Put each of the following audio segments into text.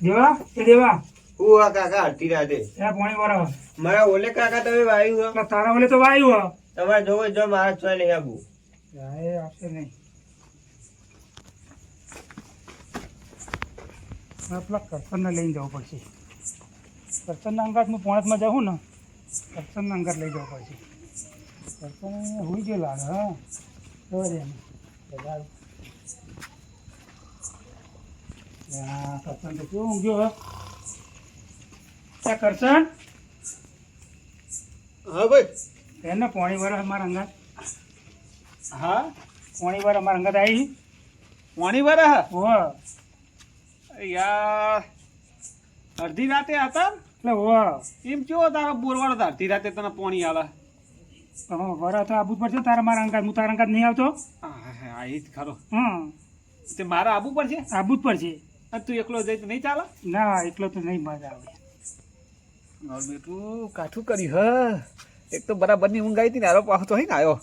દેવા એ દેવા હું આ કાકા હટી રાતે ત્યાં પાણી વાળા મારા ઓલે કાકા તમે વાયુ હો તારા ઓલે તો વાયુ હો તમારે જોવો જો મારા ચોય લઈ આવું એ આપશે નહીં પેલા કરસનને લઈને જવું પડશે કરસનના અંગાત હું પોણસમાં જાઉં ને કરસનના અંગાત લઈ જવું પડશે કરસન હોઈ ગયો લાગે હા ખબર એને કરસન તો કેવું ઊંઘ્યો હે ત્યાં કરસન હા ભાઈ એને પોણી વાર અમારા અંગાત હા પોણી વાર અમારા અંગાત આવી પાણી વાળા હો યાર અડધી રાતે હતા એટલે હો એમ કેવો તારા બોરવાળો હતા અડધી રાતે તને પાણી આલે વરા તો આબુ પડશે તારા મારા અંગાત હું તારા અંગાત નહીં આવતો હા એ જ ખરો હા તે મારે આવવું પડશે આબુ જ પડશે અને તું એકલો જઈ તો નહીં ચાલે ના એટલો તો નહીં મજા આવે મારું બેટું કાઠું કર્યું હ એક તો બરાબરની ઊંઘ આવી હતી ને આરો પાછો તો ને આવ્યો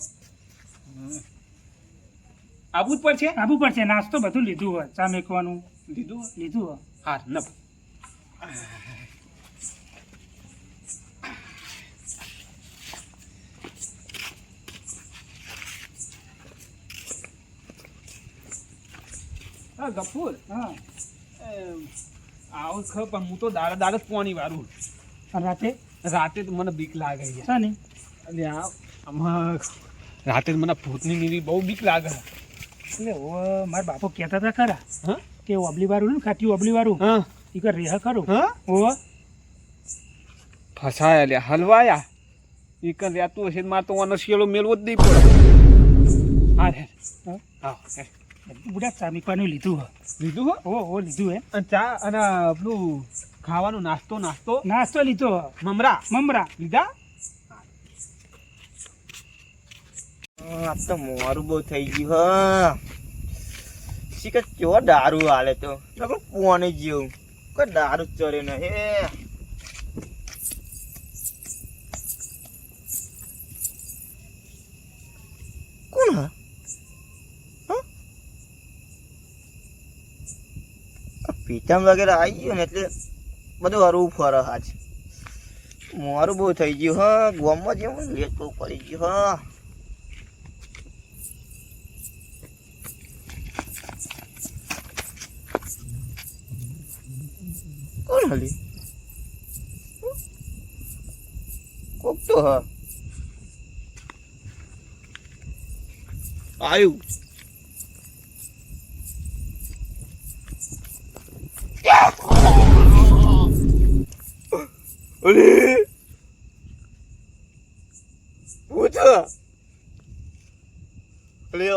આવવું જ પડશે આબુ પડશે નાસ્તો બધું લીધું હોય ચા મેકવાનું લીધું હોય હા ન હા ગફૂર હા આવું ખબર પણ હું તો દાડે જ પાણી વાળું અને રાતે તો મને બીક લાગે છે શા નહીં અને આમાં રાતે મને ભૂતની નીવી બહુ બીક લાગે એટલે ઓ મારા બાપો કહેતા હતા ખરા હા કે ઓબલી વાળું ને ખાટી ઓબલી વાળું હા એ કર રેહ ખરું હા ઓ ફસાયા લે હલવાયા એ કર રહેતું હશે મારે તો આનો શિયાળો મેળવો જ નહીં પડે હા રે હા બુડા ચા મેકવાનું લીધું લીધું હો ઓ લીધું હે અને ચા અને પેલું ખાવાનું નાસ્તો લીધો મમરા લીધા આ તો મોરું બહુ થઈ ગયું હ શીખર કેવો દારૂ હાલે તો પોને જેવું કોઈ દારૂ ચરે ને હે કોણ હા પીતામ વગેરે આવી ગયું ને એટલે બધું હરવું ફરે આજ મોરું બહુ થઈ ગયું હ ગોમમાં જેવું લેટ બહુ પડી ગયું હ કોણ હલી કોક તો હ આયુ અરે પૂછા અરે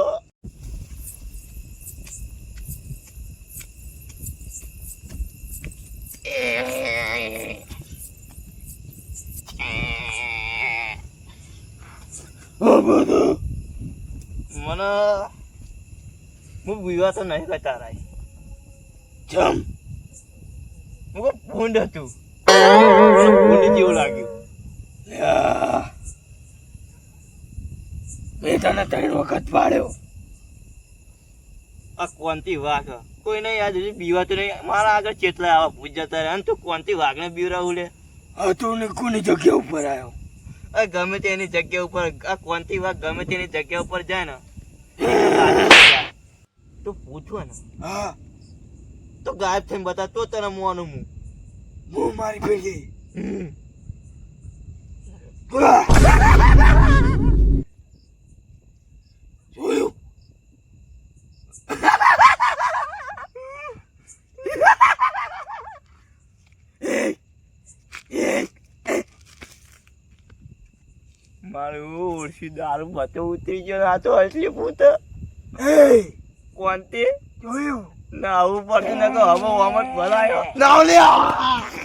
મને હું વિવાહ તો નહીં કરતા રાય જમ હું ભૂંડ હતું ભૂંડ જેવું લાગ્યું મેં તને 3 વખત પાડ્યો આ કોનથી વાઘ કોઈ નહીં આજ સુધી બીવાતું નહીં મારા આગળ ચેટલા આવા પૂજ જતા રહ્યા તું કોનથી વાઘને બીવરાવું લે તું ને કોની જગ્યા ઉપર આવ્યો ગમે તેની જગ્યા ઉપર આ કોનથી વાઘ ગમે તેની જગ્યા ઉપર જાય ને તો પૂછવા ને હા તો ગાયબ થઈને બતા તો તને મોનું હું મારી પેલી જોયું મારું ઓળશી દારૂ બતો ઉતરી ગયો આ તો હસલી પૂત કોનથી જોયું ના આવું પડતું ને તો હવે વામત ભલાયો નાવ લ્યા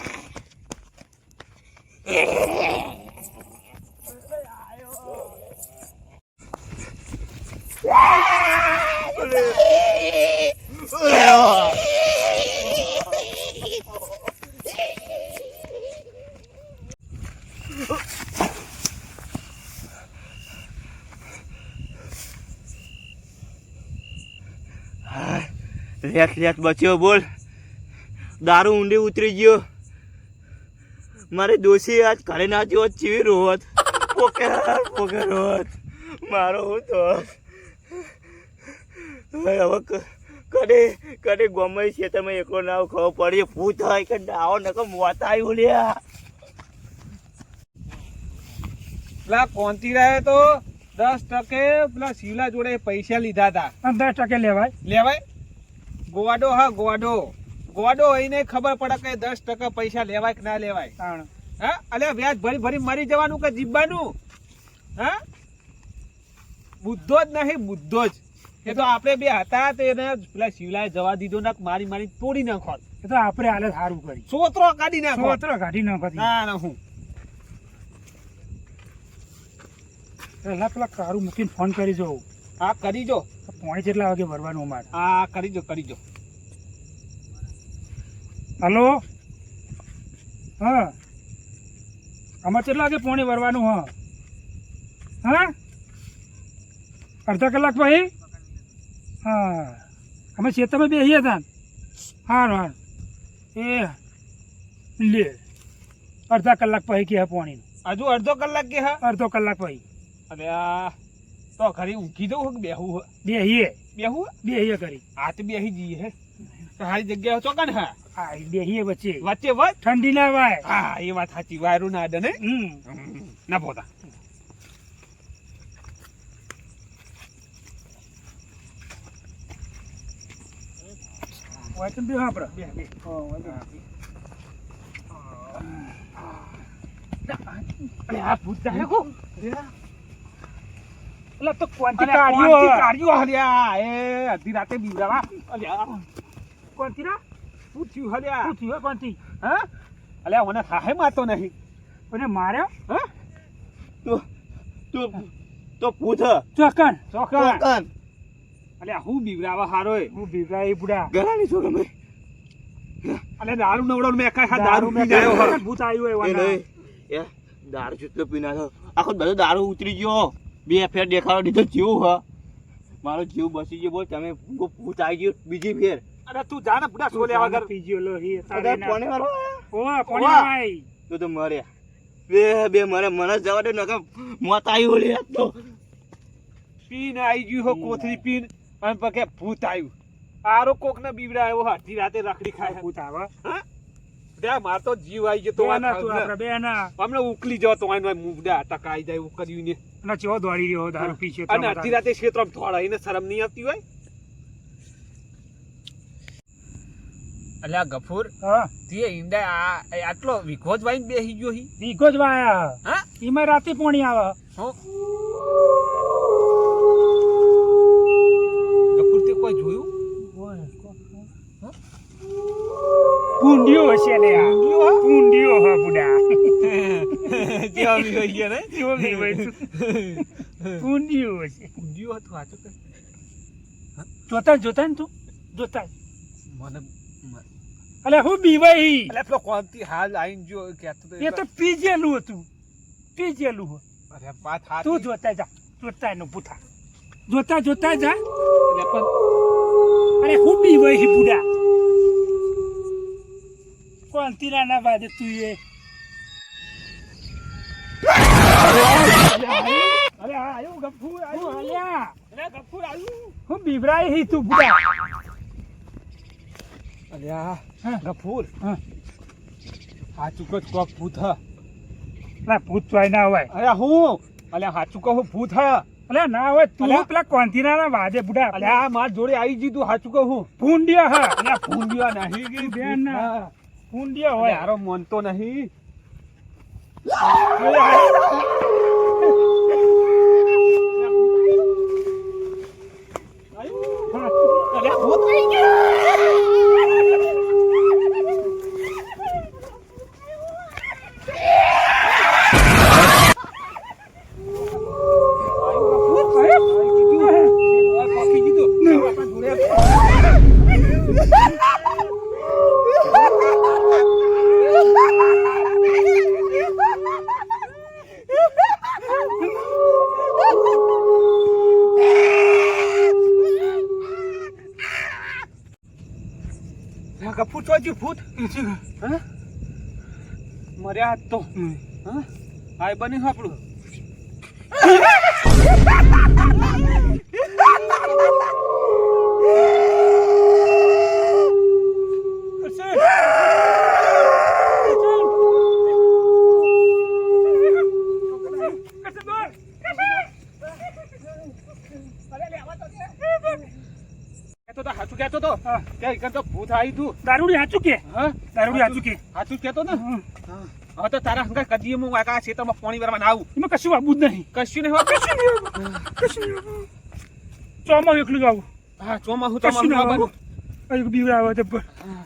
લેટ લેટ બચ્યો બોલ દારૂ ઊંડી ઉતરી ગયો. મારે દોશી આજ ઘરે ના જો ચીવી રોત પોકે રોત મારો હું તો હવે કડે ગમે છે તમે એકલો ના ખબર પડી ભૂત હોય કે ડાવો નકો મોતા આવ્યું લ્યા. પેલા કોંતીરાએ તો 10% પેલા શિવલા જોડે પૈસા લીધા હતા. 10% લેવાય ગોવાડો ગોવાડો એને ખબર પડે કે 10% પૈસા લેવાય કે ના લેવાય. હા અલ્યા વ્યાજ ભરી મરી જવાનું કે જીવવાનું? હા બુદ્ધો જ નહીં બુદ્ધો જ. એ તો આપણે બે હતા તો એને પેલા શિવલાએ જવા દીધો ને મારી તોડી નાખો. એ તો આપણે હાલત સારું કરી સોતરો કાઢી નાખો. ના હું પેલા કારું મૂકીને ફોન કરી જોઉં. હા કરી જો. પોણી કેટલા વાગે ભરવાનું અમારે? હા કરી જો. હલો હા અમારે કેટલા વાગે પોણી ભરવાનું? હા અડધા કલાક પછી? હા અમે ખેતરમાં બેસીએ હતા. હા એ લે અડધા કલાક પછી કે પોણી હજુ અડધો કલાક કે? હા અડધો કલાક પછી. અરે તો ખરી ઊંઘી જવું બેહું બેહીએ કરી. હા તો બેહી જઈએ હે સારી જગ્યા ચોકન. હા હા બેહીએ વચ્ચે ઠંડી ના વાય. હા એ વાત સાચી. વાયરું ના અડે ને ના પોતા. વાચન બે આપડે બે આ ભૂત જાય કો એટલે તો કોંતી કાઢ્યો હલ્યા એ અડધી રાતે બીવડાવા. અલ્યા કોંતીરા શું થયું હલ્યા? શું થયું કોંતી? હા અલ્યા મને ખાહે મારતો નહીં. મને માર્યો? હા તો પૂછ ચોકન અલ્યા હું બીવડાવા હારો હું બીવડાય બુડા ગરાની છો ગમે. અલ્યા દારૂ નવડો મેં કાંઈ દારૂ પી ગયો. ભૂત આવ્યું એ નહીં એ દારૂ જેટલો પીના છો આખો બધો દારૂ ઉતરી ગયો. 2 ફેર દેખાડો દીધો જેવું હ મારો જીવ બસી ગયો. બોલ તમે ભૂત આવી ગયો બીજી ફેર. અરે તું જા ને બુડા છોલે વગર પી ગયો લો હી પાણી વાળો પાણી આઈ તો મર્યા બે મરે મને જવા દે નકર મોત આવ્યું લે તો પીને આવી ગયું હો કોથળી પીને અને પકે ભૂત આવ્યું. આરો કોક ને બીવડાયો અડધી રાતે રખડી ખાય. ભૂત આવે હા ત્યાં માર તો જીવ આવી ગયો. તો અમને ઉકલી જવા તો મુગડા ટકાઈ જાય એવું કર્યું ને ના ચો દોડી રહ્યો દારૂ પી છે અને અડધી રાતે ક્ષેત્રમાં થોડા એને શરમ નહીં આવતી હોય? અલ્યા ગફુર હા તે ઈંડા આટલો વિખો જ વાઈને બેસી ગયો હી. વિખો જ વાયા હા ઈમાં રાતે પોણી આવે. ગફુર તે કોઈ જોયું? પૂંડિયો હશે લે. પૂંડિયો હા બુડા તેવા બી હોય ગયા ને પૂંડિયો હશે. પૂંડિયો હતું આચો કે જોતા ને તું જોતા મને અલે હું બીવાઈ. અલે પેલો કોંતી હાલ આઈન જો કહેતો તો એ તો પીજેલું હતું અરે વાત હાથ તું જોતા જા એનો પૂથા જોતા જા. એટલે પણ અરે હું બીવાઈ બુડા કોંતીરા ના બાદ તું એ અરે આયો ગફૂર આયો આલ્યા. અરે ગફુર આવ્યું. હું બીવરાઈ હી તું બુડા. અલ્યા ગફુર હા હાચું કહો કોક ભૂત હ. ના ભૂત ચોય ના હોય. અરે હું અલ્યા હાચું કહું ભૂત હ. અલે ના હોય તું અલ્યા. પેલા કોંતીરા ના વાદે બુડા. અલ્યા માર જોડે આવી જીતું હાચું કહું. પૂંડિયા હા અલ્યા ભૂંડિયા નહીં ગઈ બેન ના પૂંડિયા હોય. યારો મનતો નહીં. અલ્યા ભૂત આવી ગયા. કે ભૂત છે કે? હા મર્યા આજ તો હા આય બની આપણું હાચું કહેતો તો હા. કે ઈકન તો ભૂત આવી તું દારૂડી સાચું કે હા દારૂડી સાચું કે હાચું કહેતો ને હમ. હવે તો તારા હંગા કદી હું આ ક્ષેત્રમાં પાણી ભરવા ના આવું એમાં કશું વાબુ જ નહીં કશું નહીં હોતું. ચોમાં એકલું જ આવું હા ચોમાસું કશું ના આવવાનું. આવું બીવડા આવે જબ્બર હા.